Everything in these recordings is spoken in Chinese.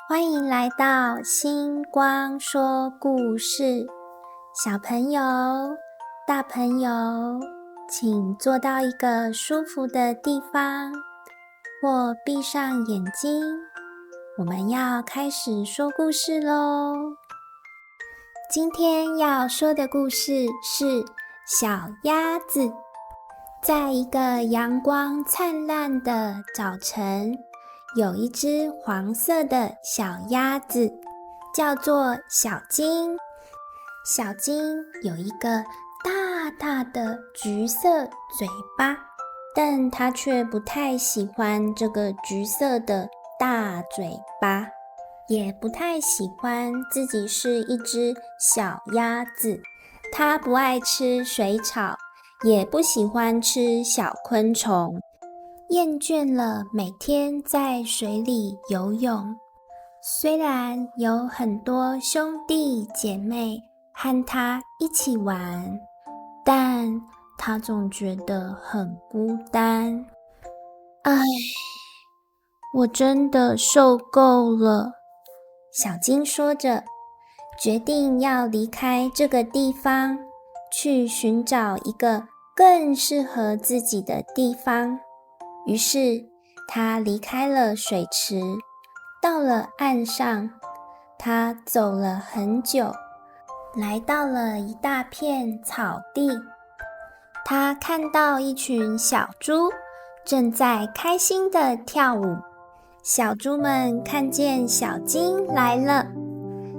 欢迎来到星光说故事。小朋友、大朋友，请坐到一个舒服的地方，或闭上眼睛。我们要开始说故事咯。今天要说的故事是小鸭子。在一个阳光灿烂的早晨，有一只黄色的小鸭子，叫做小金。小金有一个大大的橘色嘴巴，但它却不太喜欢这个橘色的大嘴巴，也不太喜欢自己是一只小鸭子。它不爱吃水草，也不喜欢吃小昆虫，厌倦了每天在水里游泳。虽然有很多兄弟姐妹和他一起玩，但他总觉得很孤单。唉，我真的受够了，小金说着，决定要离开这个地方，去寻找一个更适合自己的地方。于是他离开了水池，到了岸上。他走了很久，来到了一大片草地。他看到一群小猪正在开心地跳舞。小猪们看见小金来了，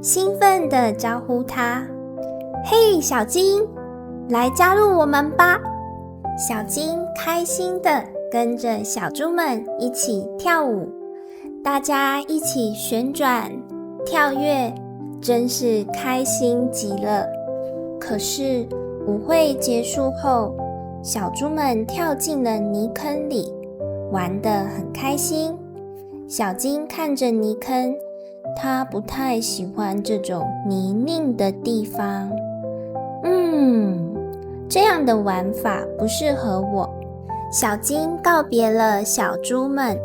兴奋地招呼他：嘿，小金，来加入我们吧！小金开心地跟着小猪们一起跳舞，大家一起旋转、跳跃，真是开心极了。可是舞会结束后，小猪们跳进了泥坑里，玩得很开心。小金看着泥坑，他不太喜欢这种泥泞的地方。这样的玩法不适合我。小金告别了小猪们，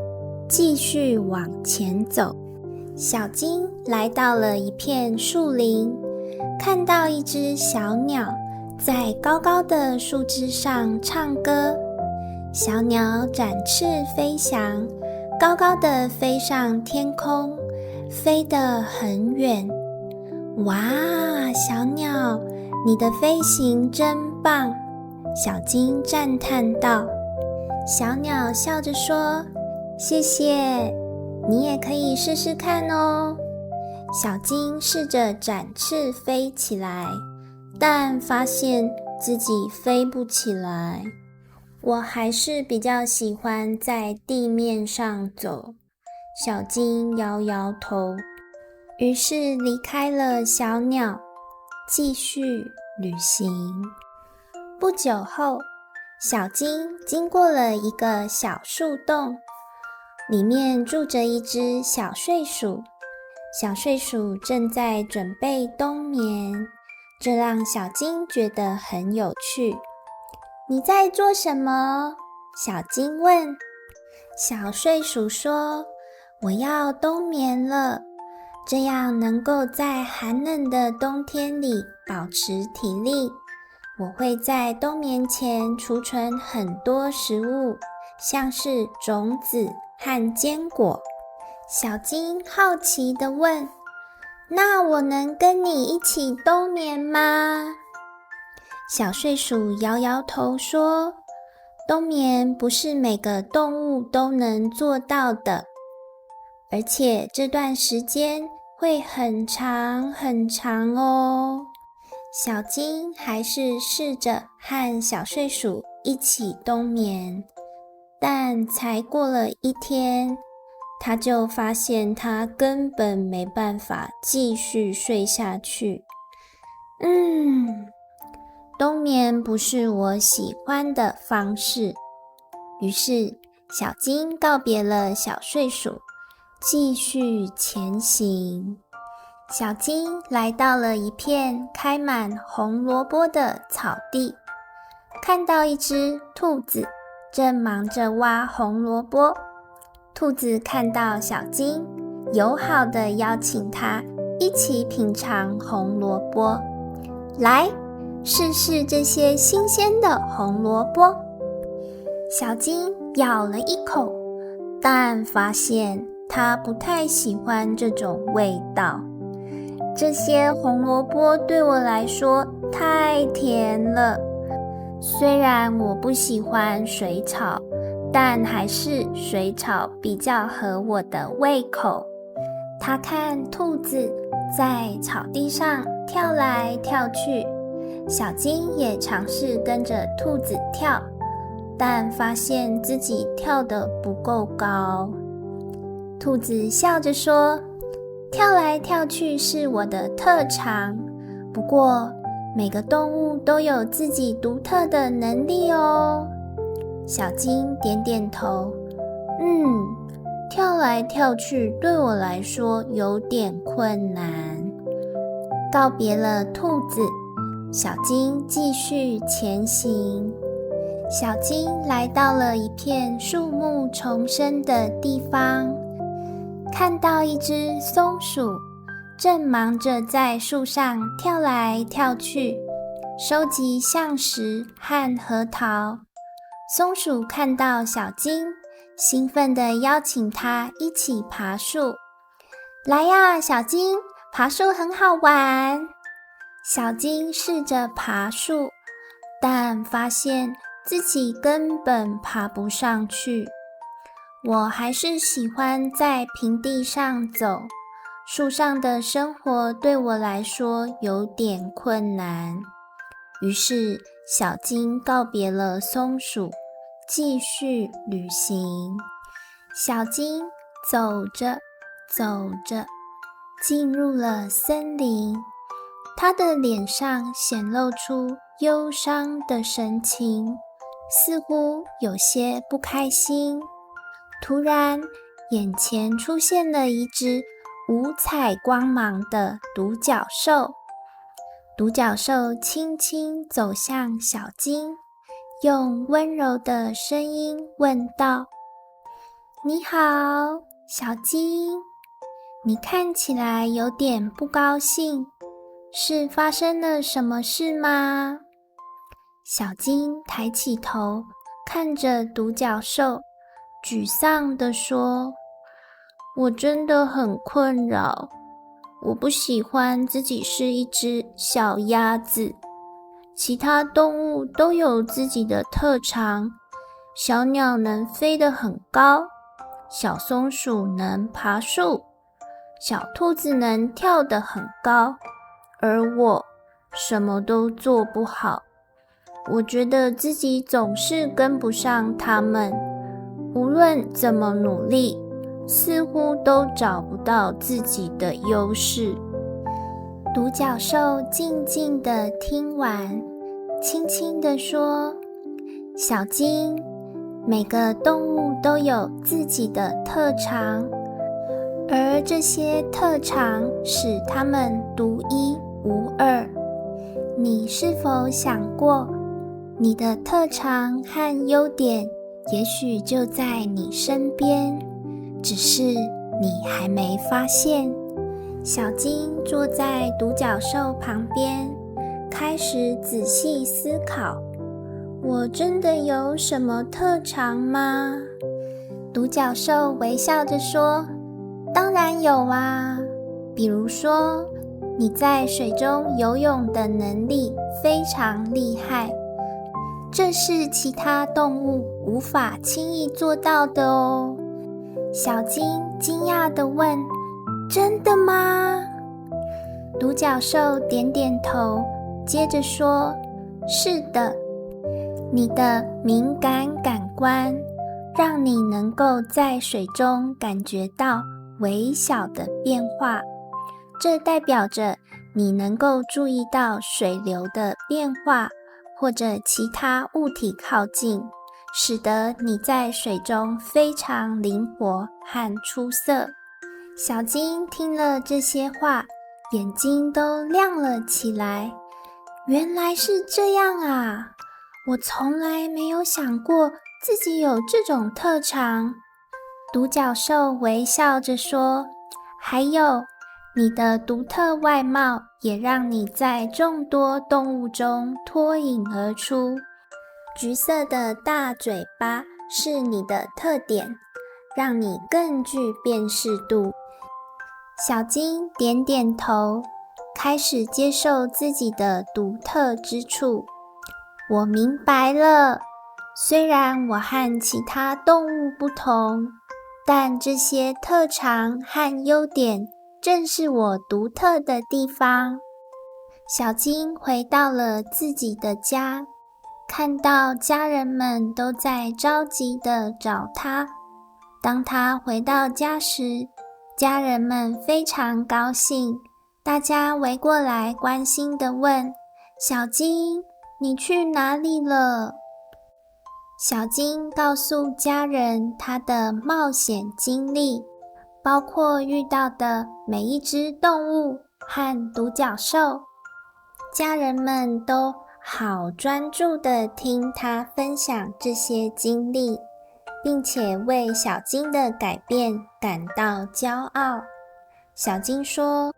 继续往前走。小金来到了一片树林，看到一只小鸟在高高的树枝上唱歌。小鸟展翅飞翔，高高的飞上天空，飞得很远。哇，小鸟，你的飞行真棒！小金赞叹道。小鸟笑着说：谢谢，你也可以试试看哦。小金试着展翅飞起来，但发现自己飞不起来。我还是比较喜欢在地面上走。小金摇摇头，于是离开了小鸟，继续旅行。不久后，小金经过了一个小树洞，里面住着一只小睡鼠。小睡鼠正在准备冬眠，这让小金觉得很有趣。你在做什么？小金问。小睡鼠说：我要冬眠了，这样能够在寒冷的冬天里保持体力。我会在冬眠前储存很多食物，像是种子和坚果。小金好奇地问：那我能跟你一起冬眠吗？小睡鼠摇摇头说：冬眠不是每个动物都能做到的，而且这段时间会很长很长哦。小金还是试着和小睡鼠一起冬眠，但才过了一天，他就发现他根本没办法继续睡下去。冬眠不是我喜欢的方式。于是小金告别了小睡鼠，继续前行。小金来到了一片开满红萝卜的草地，看到一只兔子正忙着挖红萝卜。兔子看到小金，友好地邀请他一起品尝红萝卜。来，试试这些新鲜的红萝卜。小金咬了一口，但发现他不太喜欢这种味道。这些红萝卜对我来说太甜了，虽然我不喜欢水草，但还是水草比较合我的胃口。他看兔子在草地上跳来跳去，小金也尝试跟着兔子跳，但发现自己跳得不够高。兔子笑着说，跳来跳去是我的特长，不过每个动物都有自己独特的能力哦。小金点点头，跳来跳去对我来说有点困难。告别了兔子，小金继续前行。小金来到了一片树木丛生的地方，看到一只松鼠正忙着在树上跳来跳去，收集橡石和核桃。松鼠看到小金，兴奋地邀请它一起爬树。来呀，小金，爬树很好玩。小金试着爬树，但发现自己根本爬不上去。我还是喜欢在平地上走，树上的生活对我来说有点困难。于是小金告别了松鼠，继续旅行。小金走着走着，进入了森林，他的脸上显露出忧伤的神情，似乎有些不开心。突然，眼前出现了一只五彩光芒的独角兽。独角兽轻轻走向小金，用温柔的声音问道：你好，小金，你看起来有点不高兴，是发生了什么事吗？小金抬起头，看着独角兽，沮丧地说：我真的很困扰，我不喜欢自己是一只小鸭子。其他动物都有自己的特长，小鸟能飞得很高，小松鼠能爬树，小兔子能跳得很高，而我什么都做不好。我觉得自己总是跟不上它们，无论怎么努力，似乎都找不到自己的优势。独角兽静静地听完，轻轻地说：小金，每个动物都有自己的特长，而这些特长使它们独一无二。你是否想过，你的特长和优点也许就在你身边，只是你还没发现。小金坐在独角兽旁边，开始仔细思考：我真的有什么特长吗？独角兽微笑着说：当然有啊，比如说你在水中游泳的能力非常厉害，这是其他动物无法轻易做到的哦。小金惊讶地问：真的吗？独角兽点点头，接着说：是的，你的敏感感官让你能够在水中感觉到微小的变化，这代表着你能够注意到水流的变化或者其他物体靠近，使得你在水中非常灵活和出色。小金听了这些话，眼睛都亮了起来。原来是这样啊！我从来没有想过自己有这种特长。独角兽微笑着说：还有你的独特外貌也让你在众多动物中脱颖而出。橘色的大嘴巴是你的特点，让你更具辨识度。小金点点头，开始接受自己的独特之处。我明白了，虽然我和其他动物不同，但这些特长和优点正是我独特的地方。小金回到了自己的家，看到家人们都在着急地找他。当他回到家时，家人们非常高兴，大家围过来关心地问：小金，你去哪里了？小金告诉家人他的冒险经历，包括遇到的每一只动物和独角兽。家人们都好专注地听他分享这些经历，并且为小金的改变感到骄傲。小金说：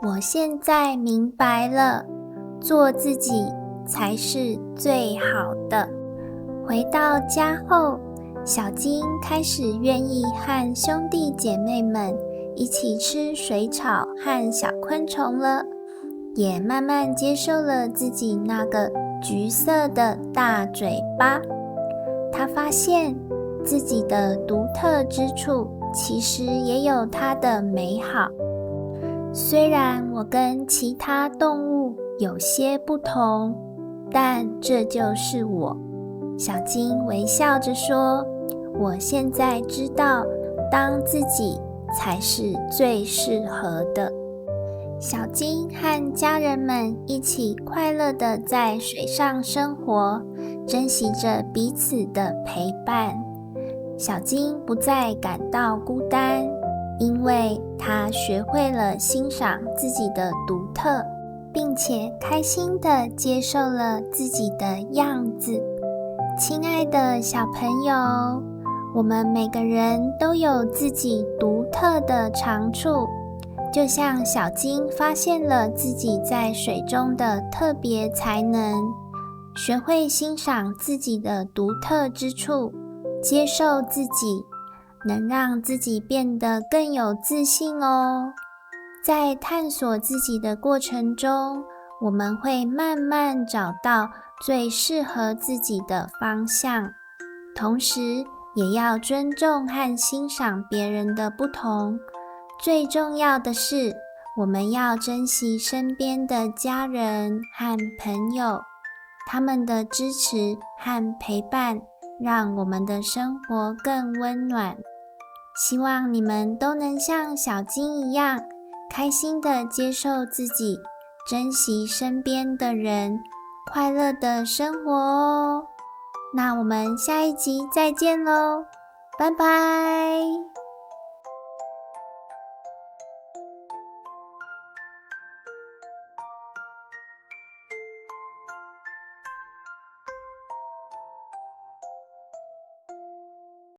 我现在明白了，做自己才是最好的。回到家后，小金开始愿意和兄弟姐妹们一起吃水草和小昆虫了，也慢慢接受了自己那个橘色的大嘴巴。他发现自己的独特之处其实也有它的美好。虽然我跟其他动物有些不同，但这就是我。小金微笑着说：我现在知道，当自己才是最适合的。小金和家人们一起快乐地在水上生活，珍惜着彼此的陪伴。小金不再感到孤单，因为他学会了欣赏自己的独特，并且开心地接受了自己的样子。亲爱的小朋友，我们每个人都有自己独特的长处，就像小金发现了自己在水中的特别才能，学会欣赏自己的独特之处，接受自己，能让自己变得更有自信哦。在探索自己的过程中，我们会慢慢找到最适合自己的方向，同时也要尊重和欣赏别人的不同。最重要的是，我们要珍惜身边的家人和朋友，他们的支持和陪伴，让我们的生活更温暖。希望你们都能像小金一样，开心地接受自己，珍惜身边的人，快乐的生活哦。那我们下一集再见喽，拜拜。